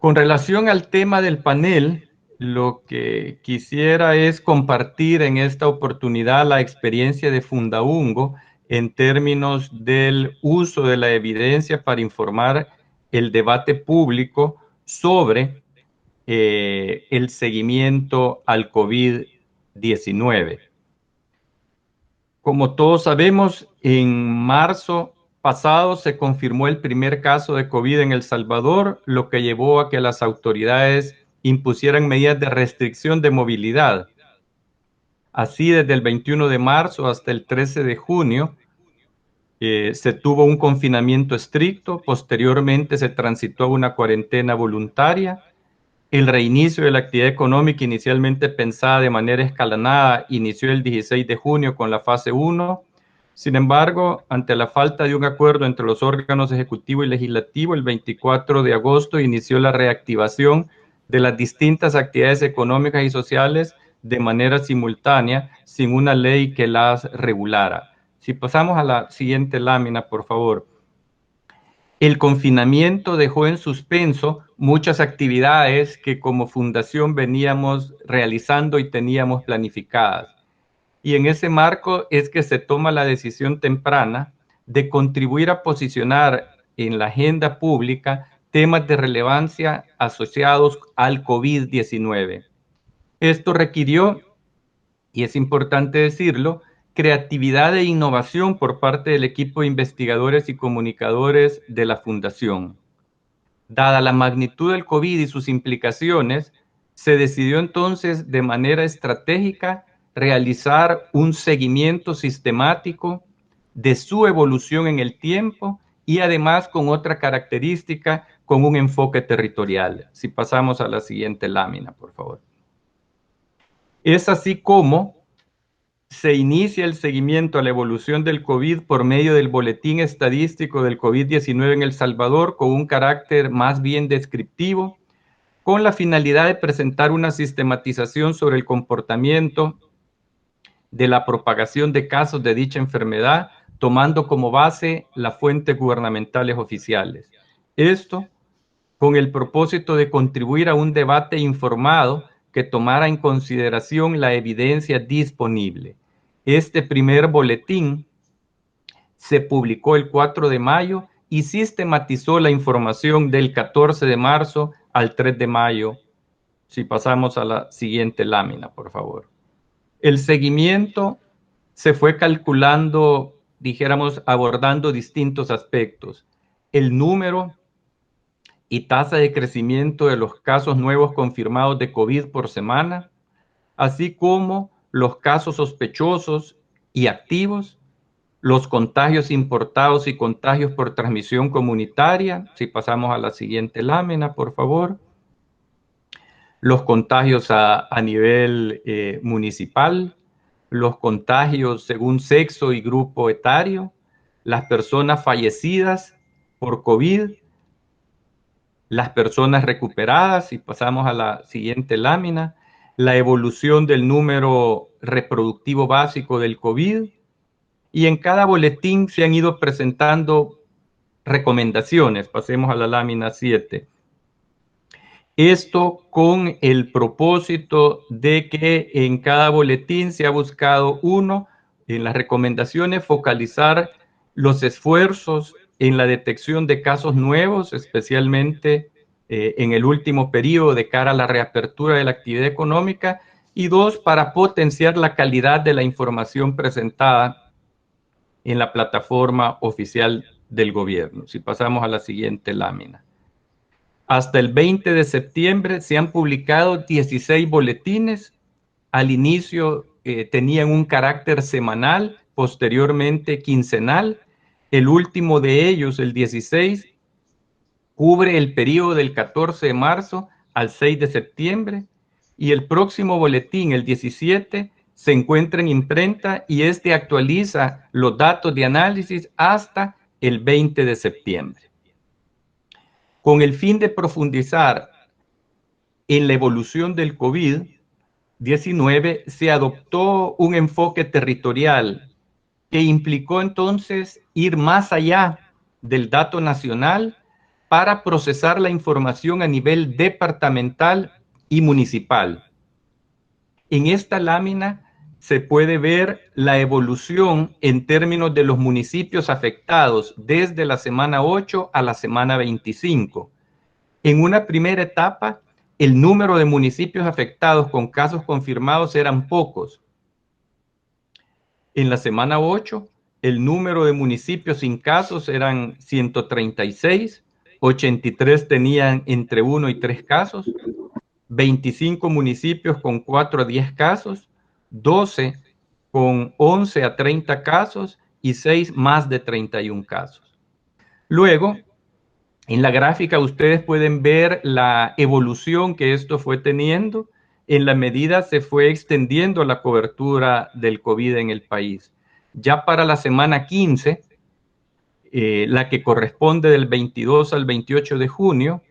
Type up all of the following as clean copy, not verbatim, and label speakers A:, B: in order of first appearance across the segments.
A: Con relación al tema del panel, lo que quisiera es compartir en esta oportunidad la experiencia de Fundaungo en términos del uso de la evidencia para informar el debate público sobre el seguimiento al COVID-19. Como todos sabemos, en marzo pasado se confirmó el primer caso de COVID en El Salvador, lo que llevó a que las autoridades impusieran medidas de restricción de movilidad. Así, desde el 21 de marzo hasta el 13 de junio, se tuvo un confinamiento estricto, posteriormente se transitó a una cuarentena voluntaria. El reinicio de la actividad económica, inicialmente pensada de manera escalonada, inició el 16 de junio con la fase 1. Sin embargo, ante la falta de un acuerdo entre los órganos ejecutivo y legislativo, el 24 de agosto inició la reactivación de las distintas actividades económicas y sociales de manera simultánea, sin una ley que las regulara. Si pasamos a la siguiente lámina, por favor. El confinamiento dejó en suspenso muchas actividades que como fundación veníamos realizando y teníamos planificadas. Y en ese marco es que se toma la decisión temprana de contribuir a posicionar en la agenda pública temas de relevancia asociados al COVID-19. Esto requirió, y es importante decirlo, creatividad e innovación por parte del equipo de investigadores y comunicadores de la Fundación. Dada la magnitud del COVID y sus implicaciones, se decidió entonces de manera estratégica realizar un seguimiento sistemático de su evolución en el tiempo y además con otra característica, con un enfoque territorial. Si pasamos a la siguiente lámina, por favor. Es así como se inicia el seguimiento a la evolución del COVID por medio del boletín estadístico del COVID-19 en El Salvador con un carácter más bien descriptivo, con la finalidad de presentar una sistematización sobre el comportamiento de la propagación de casos de dicha enfermedad, tomando como base las fuentes gubernamentales oficiales. Esto con el propósito de contribuir a un debate informado que tomara en consideración la evidencia disponible. Este primer boletín se publicó el 4 de mayo y sistematizó la información del 14 de marzo al 3 de mayo. Si pasamos a la siguiente lámina, por favor. El seguimiento se fue calculando, dijéramos, abordando distintos aspectos. El número y tasa de crecimiento de los casos nuevos confirmados de COVID por semana, así como los casos sospechosos y activos, los contagios importados y contagios por transmisión comunitaria. Si pasamos a la siguiente lámina, por favor. Los contagios a nivel municipal, los contagios según sexo y grupo etario, las personas fallecidas por COVID, las personas recuperadas, y pasamos a la siguiente lámina, la evolución del número reproductivo básico del COVID, y en cada boletín se han ido presentando recomendaciones. Pasemos a la lámina 7. Esto con el propósito de que en cada boletín se ha buscado en las recomendaciones, focalizar los esfuerzos en la detección de casos nuevos, especialmente en el último periodo de cara a la reapertura de la actividad económica, y 2, para potenciar la calidad de la información presentada en la plataforma oficial del gobierno. Si pasamos a la siguiente lámina. Hasta el 20 de septiembre se han publicado 16 boletines. Al inicio tenían un carácter semanal, posteriormente quincenal. El último de ellos, el 16, cubre el periodo del 14 de marzo al 6 de septiembre. Y el próximo boletín, el 17, se encuentra en imprenta y este actualiza los datos de análisis hasta el 20 de septiembre. Con el fin de profundizar en la evolución del COVID-19, se adoptó un enfoque territorial que implicó entonces ir más allá del dato nacional para procesar la información a nivel departamental y municipal. En esta lámina se puede ver la evolución en términos de los municipios afectados desde la semana 8 a la semana 25. En una primera etapa, el número de municipios afectados con casos confirmados eran pocos. En la semana 8, el número de municipios sin casos eran 136, 83 tenían entre 1 y 3 casos, 25 municipios con 4 a 10 casos, 12 con 11 a 30 casos y 6 más de 31 casos. Luego, en la gráfica ustedes pueden ver la evolución que esto fue teniendo en la medida se fue extendiendo la cobertura del COVID en el país. Ya para la semana 15, la que corresponde del 22 al 28 de junio,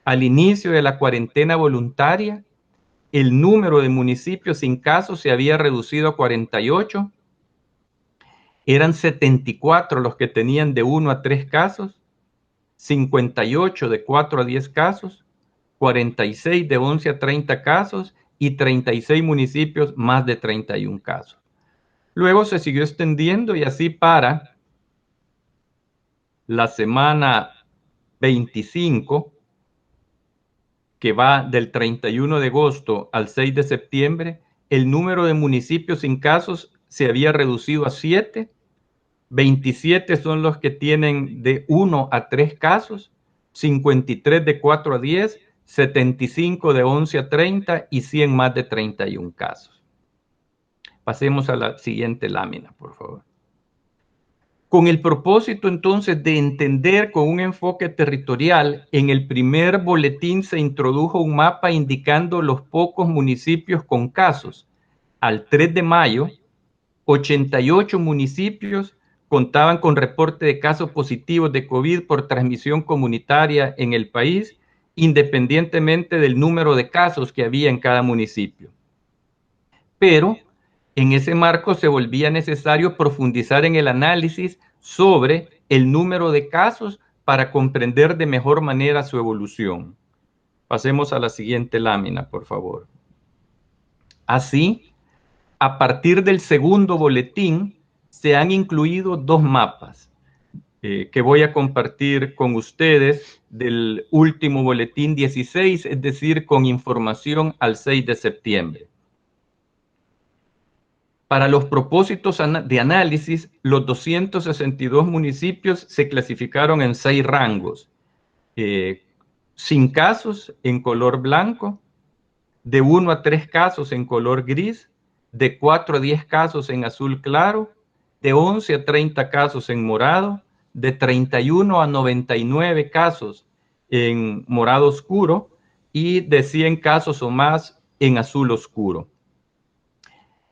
A: al inicio de la cuarentena voluntaria, el número de municipios sin casos se había reducido a 48, eran 74 los que tenían de 1 a 3 casos, 58 de 4 a 10 casos, 46 de 11 a 30 casos y 36 municipios más de 31 casos. Luego se siguió extendiendo y así para la semana 25, que va del 31 de agosto al 6 de septiembre, el número de municipios sin casos se había reducido a 7, 27 son los que tienen de 1 a 3 casos, 53 de 4 a 10, 75 de 11 a 30 y 100 más de 31 casos. Pasemos a la siguiente lámina, por favor. Con el propósito entonces de entender con un enfoque territorial, en el primer boletín se introdujo un mapa indicando los pocos municipios con casos. Al 3 de mayo, 88 municipios contaban con reporte de casos positivos de COVID por transmisión comunitaria en el país, independientemente del número de casos que había en cada municipio. Pero en ese marco se volvía necesario profundizar en el análisis sobre el número de casos para comprender de mejor manera su evolución. Pasemos a la siguiente lámina, por favor. Así, a partir del segundo boletín, se han incluido dos mapas que voy a compartir con ustedes del último boletín 16, es decir, con información al 6 de septiembre. Para los propósitos de análisis, los 262 municipios se clasificaron en 6 rangos. Sin casos en color blanco, de 1 a 3 casos en color gris, de 4 a 10 casos en azul claro, de 11 a 30 casos en morado, de 31 a 99 casos en morado oscuro y de 100 casos o más en azul oscuro.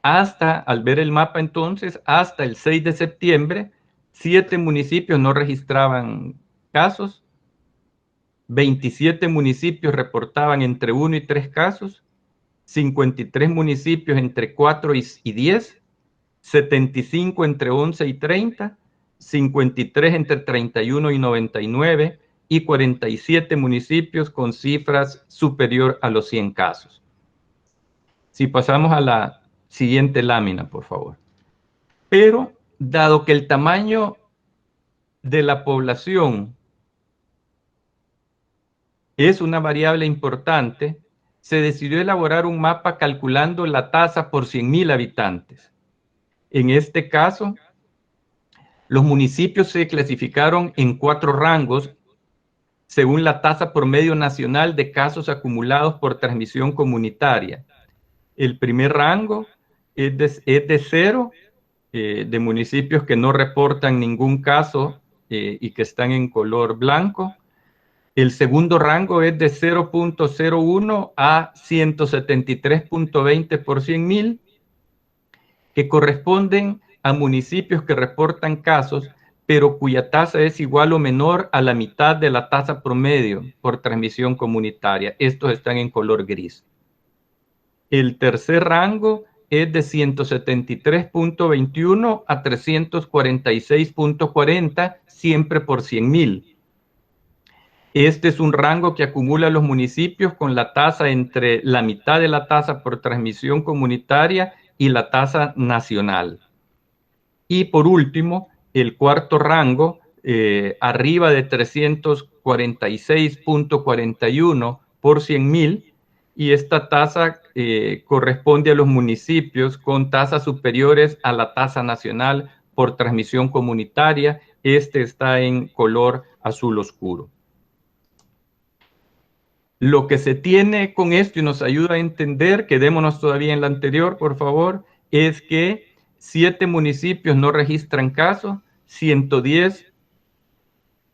A: Al ver el mapa entonces, hasta el 6 de septiembre, 7 municipios no registraban casos, 27 municipios reportaban entre 1 y 3 casos, 53 municipios entre 4 y 10, 75 entre 11 y 30, 53 entre 31 y 99 y 47 municipios con cifras superior a los 100 casos. Si pasamos a la siguiente lámina, por favor. Pero, dado que el tamaño de la población es una variable importante, se decidió elaborar un mapa calculando la tasa por 100,000 habitantes. En este caso, los municipios se clasificaron en 4 rangos según la tasa promedio nacional de casos acumulados por transmisión comunitaria. El primer rango es de 0, de municipios que no reportan ningún caso y que están en color blanco. El segundo rango es de 0.01 a 173.20 por 100,000, que corresponden a municipios que reportan casos, pero cuya tasa es igual o menor a la mitad de la tasa promedio por transmisión comunitaria. Estos están en color gris. El tercer rango es de 173.21 a 346.40, siempre por 100,000. Este es un rango que acumula los municipios con la tasa entre la mitad de la tasa por transmisión comunitaria y la tasa nacional. Y por último, el cuarto rango, arriba de 346.41 por 100.000, y esta tasa corresponde a los municipios con tasas superiores a la tasa nacional por transmisión comunitaria. Este está en color azul oscuro. Lo que se tiene con esto y nos ayuda a entender, quedémonos todavía en la anterior, por favor, es que 7 municipios no registran casos, 110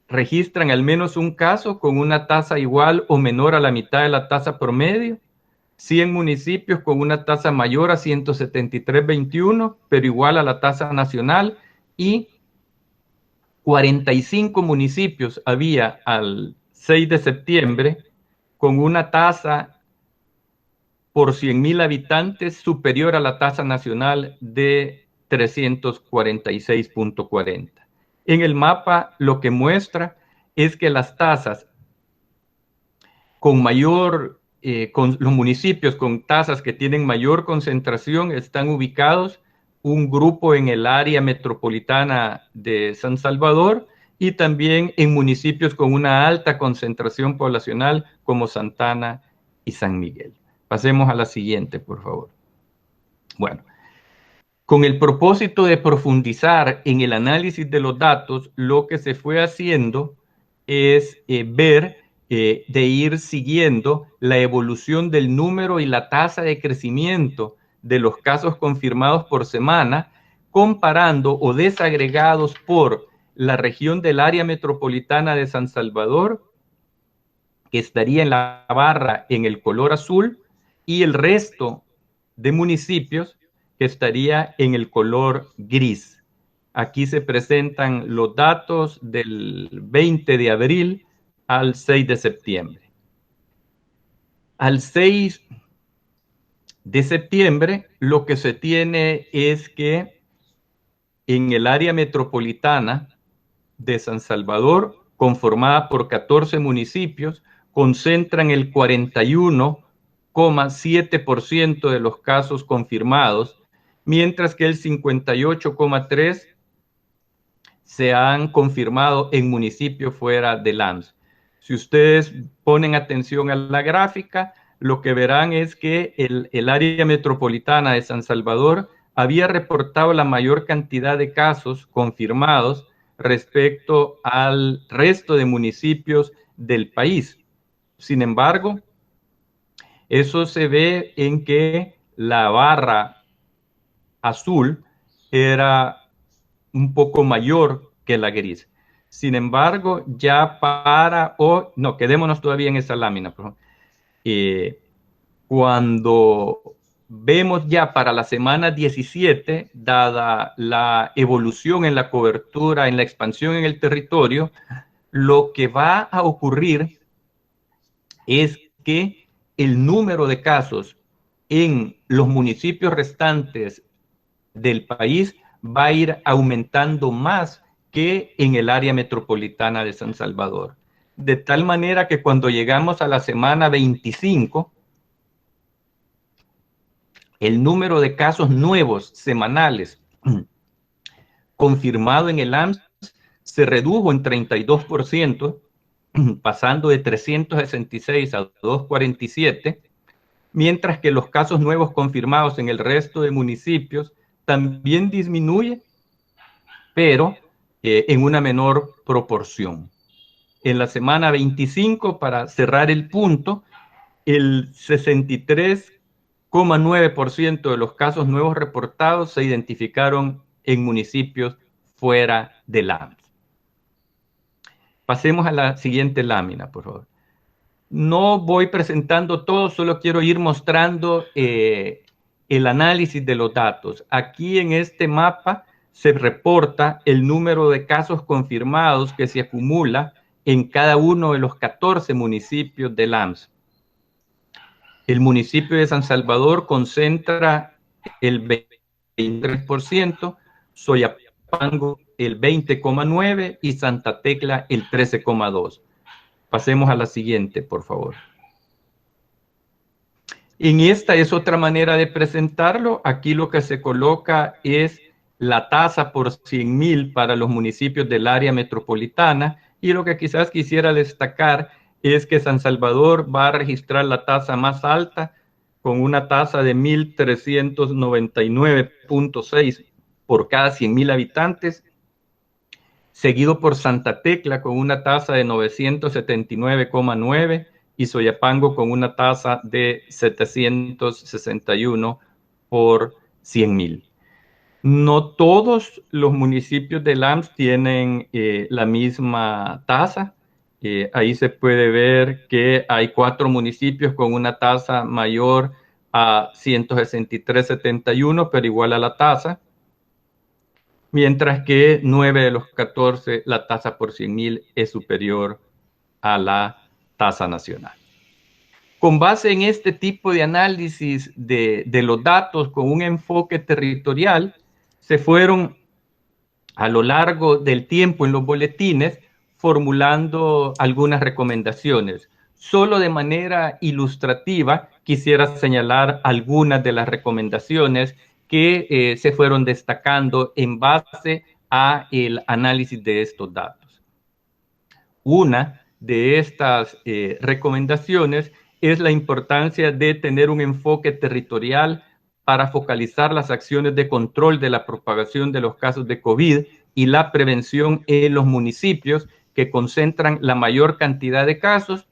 A: registran al menos un caso con una tasa igual o menor a la mitad de la tasa promedio, 100 municipios con una tasa mayor a 173.21, pero igual a la tasa nacional, y 45 municipios había al 6 de septiembre con una tasa por 100.000 habitantes superior a la tasa nacional de 346.40. En el mapa lo que muestra es que las tasas con con los municipios con tasas que tienen mayor concentración están ubicados un grupo en el área metropolitana de San Salvador y también en municipios con una alta concentración poblacional como Santana y San Miguel. Pasemos a la siguiente, por favor. Bueno, con el propósito de profundizar en el análisis de los datos, lo que se fue haciendo es de ir siguiendo la evolución del número y la tasa de crecimiento de los casos confirmados por semana, comparando o desagregados por la región del área metropolitana de San Salvador, que estaría en la barra en el color azul, y el resto de municipios que estaría en el color gris. Aquí se presentan los datos del 20 de abril al 6 de septiembre. Al 6 de septiembre, lo que se tiene es que en el área metropolitana de San Salvador, conformada por 14 municipios, concentran el 41,7% de los casos confirmados, mientras que el 58,3% se han confirmado en municipios fuera de LAMS. Si ustedes ponen atención a la gráfica, lo que verán es que el área metropolitana de San Salvador había reportado la mayor cantidad de casos confirmados respecto al resto de municipios del país. Sin embargo, eso se ve en que la barra azul era un poco mayor que la gris. Sin embargo, ya no, quedémonos todavía en esa lámina. Cuando vemos ya para la semana 17, dada la evolución en la cobertura, en la expansión en el territorio, lo que va a ocurrir es que el número de casos en los municipios restantes del país va a ir aumentando más que en el área metropolitana de San Salvador. De tal manera que cuando llegamos a la semana 25, el número de casos nuevos semanales confirmado en el AMS se redujo en 32%, pasando de 366 a 247, mientras que los casos nuevos confirmados en el resto de municipios también disminuye, pero en una menor proporción. En la semana 25, para cerrar el punto, el 63,9% de los casos nuevos reportados se identificaron en municipios fuera del AMS. Pasemos a la siguiente lámina, por favor. No voy presentando todo, solo quiero ir mostrando el análisis de los datos. Aquí en este mapa se reporta el número de casos confirmados que se acumula en cada uno de los 14 municipios del AMS. El municipio de San Salvador concentra el 23%, Soyapango el 20,9% y Santa Tecla el 13,2%. Pasemos a la siguiente, por favor. En esta es otra manera de presentarlo. Aquí lo que se coloca es la tasa por 100,000 para los municipios del área metropolitana, y lo que quizás quisiera destacar es que San Salvador va a registrar la tasa más alta con una tasa de 1,399.6 por cada 100,000 habitantes, seguido por Santa Tecla con una tasa de 979,9 y Soyapango con una tasa de 761 por 100,000. No todos los municipios de LAMS tienen la misma tasa. Ahí se puede ver que hay 4 municipios con una tasa mayor a 163,71, pero igual a la tasa, mientras que 9 de los 14 la tasa por 100,000 es superior a la tasa nacional. Con base en este tipo de análisis de los datos con un enfoque territorial, se fueron a lo largo del tiempo en los boletines formulando algunas recomendaciones. Solo de manera ilustrativa quisiera señalar algunas de las recomendaciones que se fueron destacando en base a el análisis de estos datos. Una de estas recomendaciones es la importancia de tener un enfoque territorial para focalizar las acciones de control de la propagación de los casos de COVID y la prevención en los municipios que concentran la mayor cantidad de casos.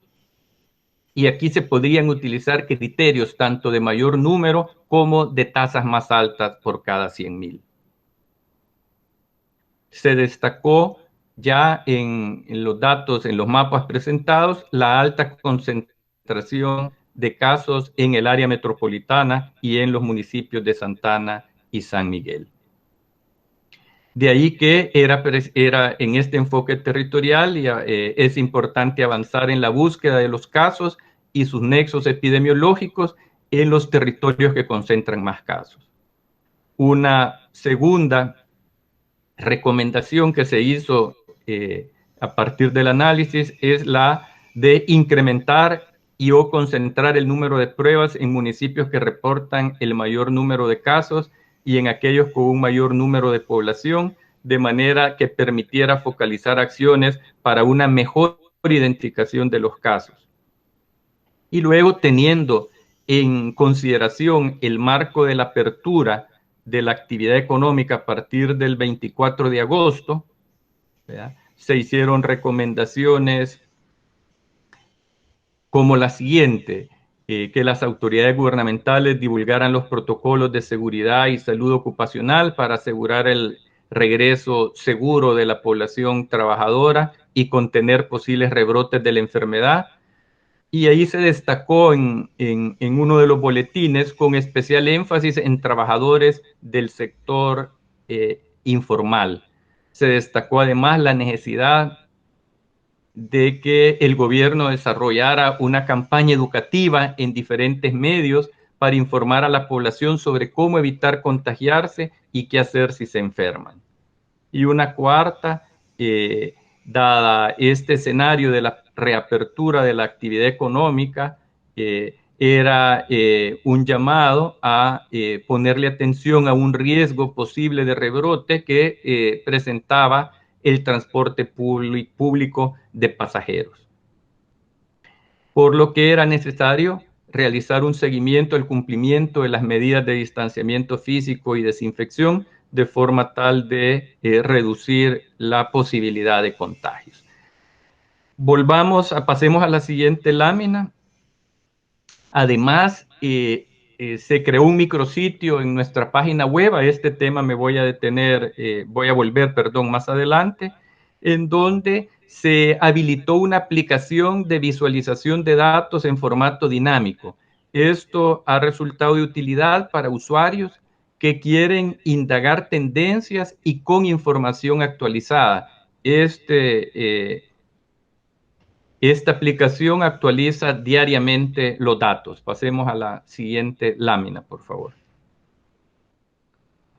A: Y aquí se podrían utilizar criterios tanto de mayor número como de tasas más altas por cada 100,000. Se destacó ya en los datos, en los mapas presentados, la alta concentración de casos en el área metropolitana y en los municipios de Santa Ana y San Miguel. De ahí que era en este enfoque territorial y es importante avanzar en la búsqueda de los casos y sus nexos epidemiológicos en los territorios que concentran más casos. Una segunda recomendación que se hizo a partir del análisis es la de incrementar y o concentrar el número de pruebas en municipios que reportan el mayor número de casos y en aquellos con un mayor número de población, de manera que permitiera focalizar acciones para una mejor identificación de los casos. Y luego, teniendo en consideración el marco de la apertura de la actividad económica a partir del 24 de agosto, ¿verdad?, se hicieron recomendaciones como la siguiente: que las autoridades gubernamentales divulgaran los protocolos de seguridad y salud ocupacional para asegurar el regreso seguro de la población trabajadora y contener posibles rebrotes de la enfermedad. Y ahí se destacó en uno de los boletines con especial énfasis en trabajadores del sector informal. Se destacó además la necesidad de que el gobierno desarrollara una campaña educativa en diferentes medios para informar a la población sobre cómo evitar contagiarse y qué hacer si se enferman. Y una cuarta, dada este escenario de la reapertura de la actividad económica, era un llamado a ponerle atención a un riesgo posible de rebrote que presentaba el transporte público de pasajeros. Por lo que era necesario realizar un seguimiento al cumplimiento de las medidas de distanciamiento físico y desinfección de forma tal de reducir la posibilidad de contagios. Pasemos a la siguiente lámina. Además, se creó un micrositio en nuestra página web. A este tema me voy a volver más adelante, en donde se habilitó una aplicación de visualización de datos en formato dinámico. Esto ha resultado de utilidad para usuarios que quieren indagar tendencias y con información actualizada. Esta aplicación actualiza diariamente los datos. Pasemos a la siguiente lámina, por favor.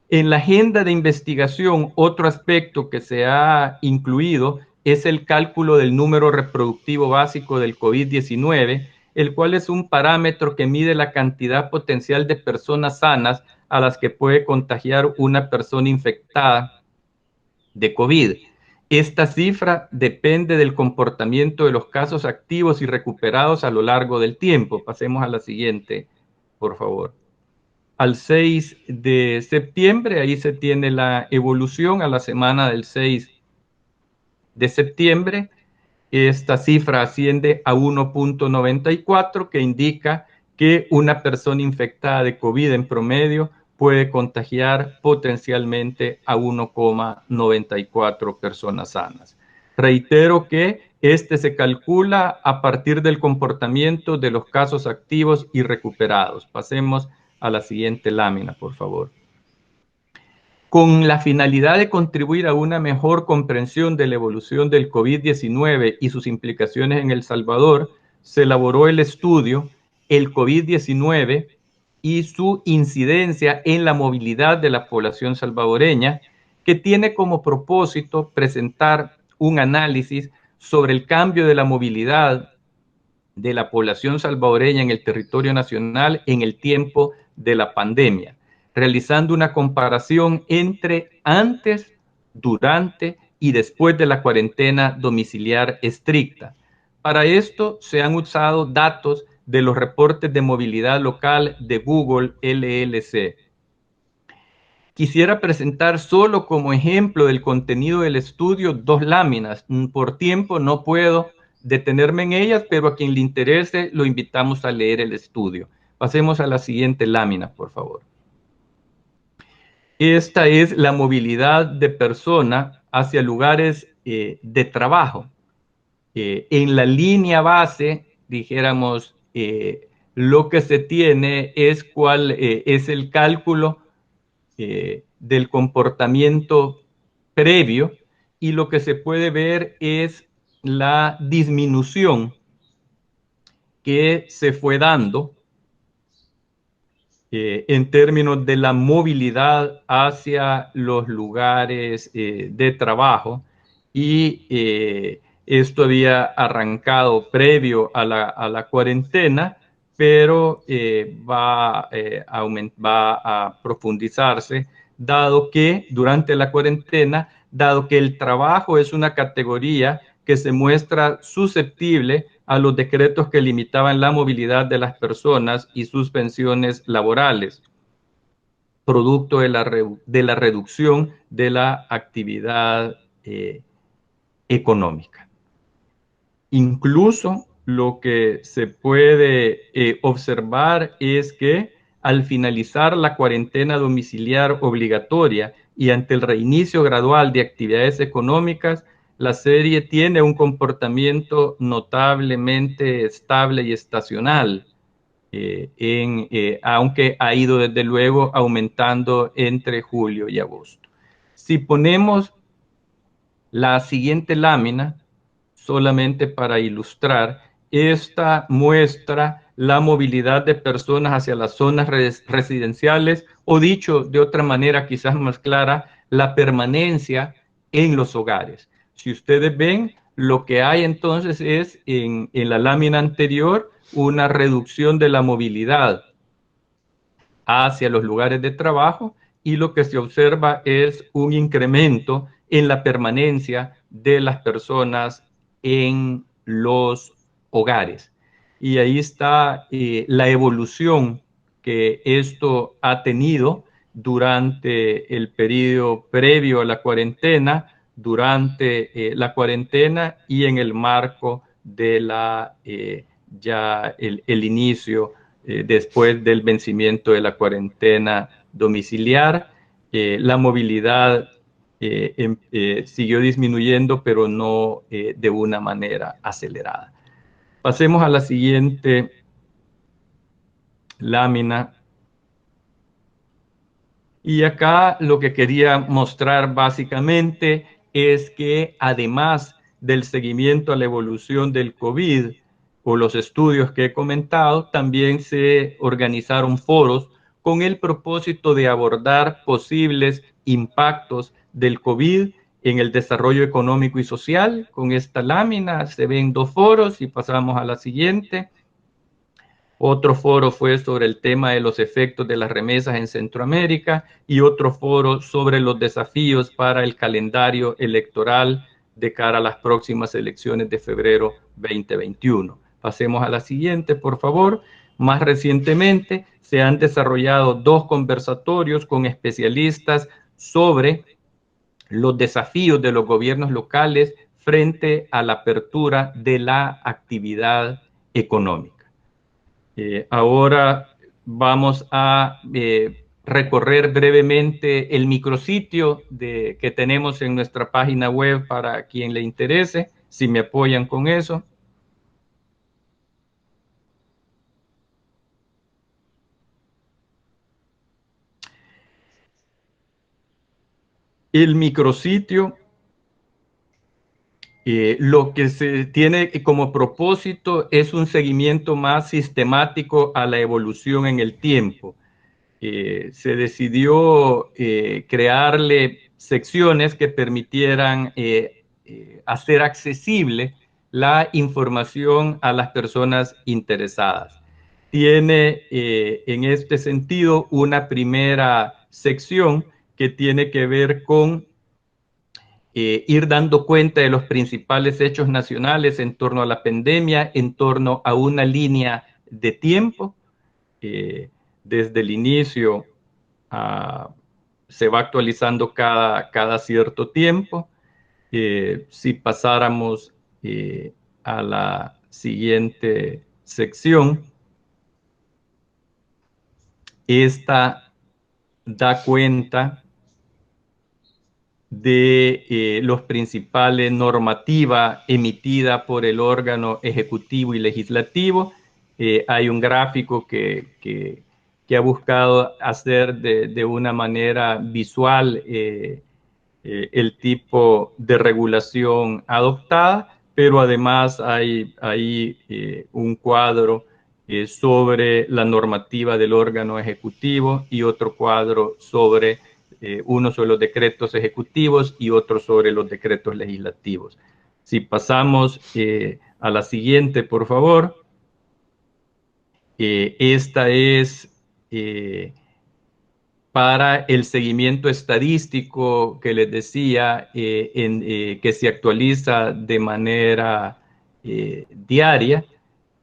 A: En la agenda de investigación, otro aspecto que se ha incluido es el cálculo del número reproductivo básico del COVID-19, el cual es un parámetro que mide la cantidad potencial de personas sanas a las que puede contagiar una persona infectada de COVID. Esta cifra depende del comportamiento de los casos activos y recuperados a lo largo del tiempo. Pasemos a la siguiente, por favor. Al 6 de septiembre, ahí se tiene la evolución a la semana del 6 de septiembre. Esta cifra asciende a 1.94, que indica que una persona infectada de COVID en promedio puede contagiar potencialmente a 1,94 personas sanas. Reitero que este se calcula a partir del comportamiento de los casos activos y recuperados. Pasemos a la siguiente lámina, por favor. Con la finalidad de contribuir a una mejor comprensión de la evolución del COVID-19 y sus implicaciones en El Salvador, se elaboró el estudio El COVID-19 y su incidencia en la movilidad de la población salvadoreña, que tiene como propósito presentar un análisis sobre el cambio de la movilidad de la población salvadoreña en el territorio nacional en el tiempo de la pandemia, realizando una comparación entre antes, durante y después de la cuarentena domiciliar estricta. Para esto se han usado datos de los reportes de movilidad local de Google LLC. Quisiera presentar solo como ejemplo del contenido del estudio dos láminas. Por tiempo no puedo detenerme en ellas, pero a quien le interese lo invitamos a leer el estudio. Pasemos a la siguiente lámina, por favor. Esta es la movilidad de persona hacia lugares de trabajo. En la línea base, dijéramos, lo que se tiene es cuál es el cálculo del comportamiento previo, y lo que se puede ver es la disminución que se fue dando en términos de la movilidad hacia los lugares de trabajo, y esto había arrancado previo a la cuarentena, pero va a profundizarse, dado que durante la cuarentena, dado que el trabajo es una categoría que se muestra susceptible a los decretos que limitaban la movilidad de las personas y sus pensiones laborales, producto de la reducción de la actividad económica. Incluso lo que se puede observar es que al finalizar la cuarentena domiciliar obligatoria y ante el reinicio gradual de actividades económicas, la serie tiene un comportamiento notablemente estable y estacional, aunque ha ido desde luego aumentando entre julio y agosto. Si ponemos la siguiente lámina, solamente para ilustrar, esta muestra la movilidad de personas hacia las zonas residenciales, o dicho de otra manera quizás más clara, la permanencia en los hogares. Si ustedes ven, lo que hay entonces es en la lámina anterior una reducción de la movilidad hacia los lugares de trabajo, y lo que se observa es un incremento en la permanencia de las personas en los hogares. Y ahí está la evolución que esto ha tenido durante el periodo previo a la cuarentena, durante la cuarentena y en el marco de el inicio después del vencimiento de la cuarentena domiciliar. La movilidad siguió disminuyendo, pero no de una manera acelerada. Pasemos a la siguiente lámina. Y acá lo que quería mostrar básicamente es que además del seguimiento a la evolución del COVID o los estudios que he comentado, también se organizaron foros con el propósito de abordar posibles impactos del COVID en el desarrollo económico y social. Con esta lámina se ven 2 foros y pasamos a la siguiente. Otro foro fue sobre el tema de los efectos de las remesas en Centroamérica y otro foro sobre los desafíos para el calendario electoral de cara a las próximas elecciones de febrero 2021. Pasemos a la siguiente, por favor. Más recientemente se han desarrollado 2 conversatorios con especialistas sobre los desafíos de los gobiernos locales frente a la apertura de la actividad económica. Ahora vamos a recorrer brevemente el micrositio que tenemos en nuestra página web para quien le interese, si me apoyan con eso. El micrositio, lo que se tiene como propósito es un seguimiento más sistemático a la evolución en el tiempo. Se decidió crearle secciones que permitieran hacer accesible la información a las personas interesadas. Tiene en este sentido una primera sección que tiene que ver con ir dando cuenta de los principales hechos nacionales en torno a la pandemia, en torno a una línea de tiempo. Desde el inicio se va actualizando cada cierto tiempo. Si pasáramos a la siguiente sección, esta da cuenta de los principales normativas emitidas por el órgano ejecutivo y legislativo. Hay un gráfico que ha buscado hacer de una manera visual el tipo de regulación adoptada, pero además hay un cuadro sobre la normativa del órgano ejecutivo y otro cuadro sobre uno sobre los decretos ejecutivos y otro sobre los decretos legislativos. Si pasamos a la siguiente, por favor. Esta es para el seguimiento estadístico que les decía, que se actualiza de manera diaria,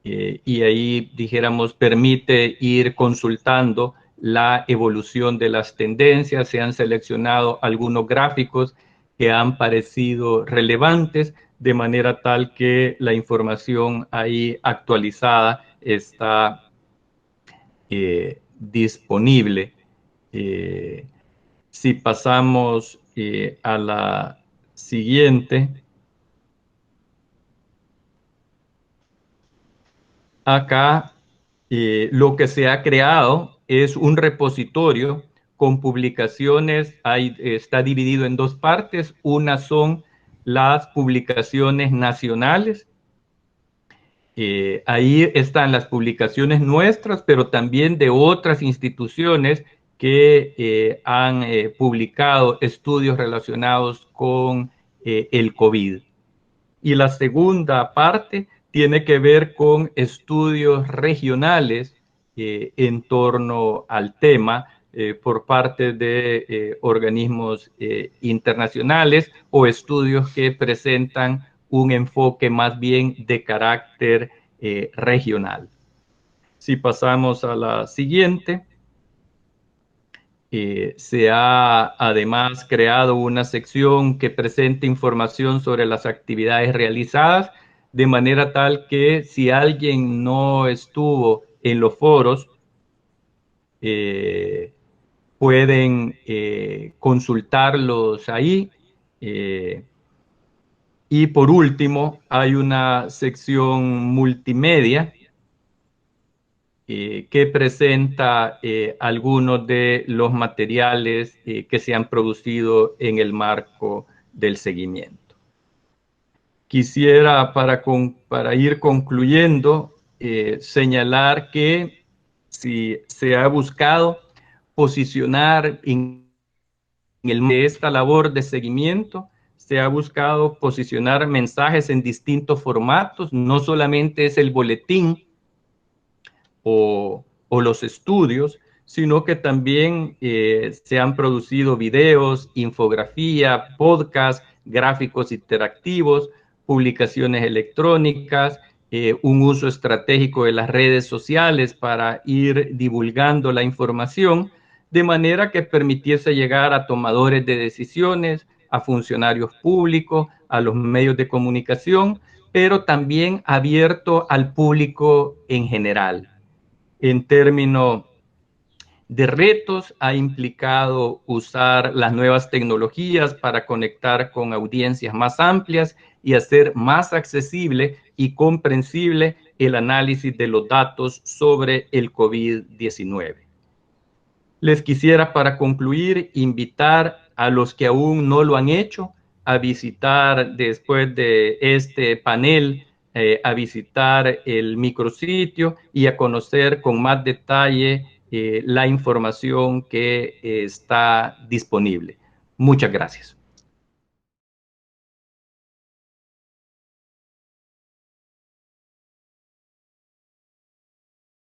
A: y ahí, dijéramos, permite ir consultando la evolución de las tendencias. Se han seleccionado algunos gráficos que han parecido relevantes, de manera tal que la información ahí actualizada está disponible. Si pasamos a la siguiente, acá lo que se ha creado es un repositorio con publicaciones. Está dividido en 2 partes. Una son las publicaciones nacionales. Ahí están las publicaciones nuestras, pero también de otras instituciones que han publicado estudios relacionados con el COVID. Y la segunda parte tiene que ver con estudios regionales en torno al tema por parte de organismos internacionales o estudios que presentan un enfoque más bien de carácter regional. Si pasamos a la siguiente. Se ha además creado una sección que presenta información sobre las actividades realizadas, de manera tal que si alguien no estuvo en los foros, pueden consultarlos ahí. Y por último, hay una sección multimedia que presenta algunos de los materiales que se han producido en el marco del seguimiento. Quisiera, para ir concluyendo, señalar que si se ha buscado posicionar en esta labor de seguimiento, se ha buscado posicionar mensajes en distintos formatos, no solamente es el boletín o los estudios, sino que también se han producido videos, infografía, podcast, gráficos interactivos, publicaciones electrónicas, un uso estratégico de las redes sociales para ir divulgando la información, de manera que permitiese llegar a tomadores de decisiones, a funcionarios públicos, a los medios de comunicación, pero también abierto al público en general. En términos de retos, ha implicado usar las nuevas tecnologías para conectar con audiencias más amplias y hacer más accesible y comprensible el análisis de los datos sobre el COVID-19. Les quisiera, para concluir, invitar a los que aún no lo han hecho a visitar, después de este panel, a visitar el micrositio y a conocer con más detalle la información que está disponible. Muchas gracias.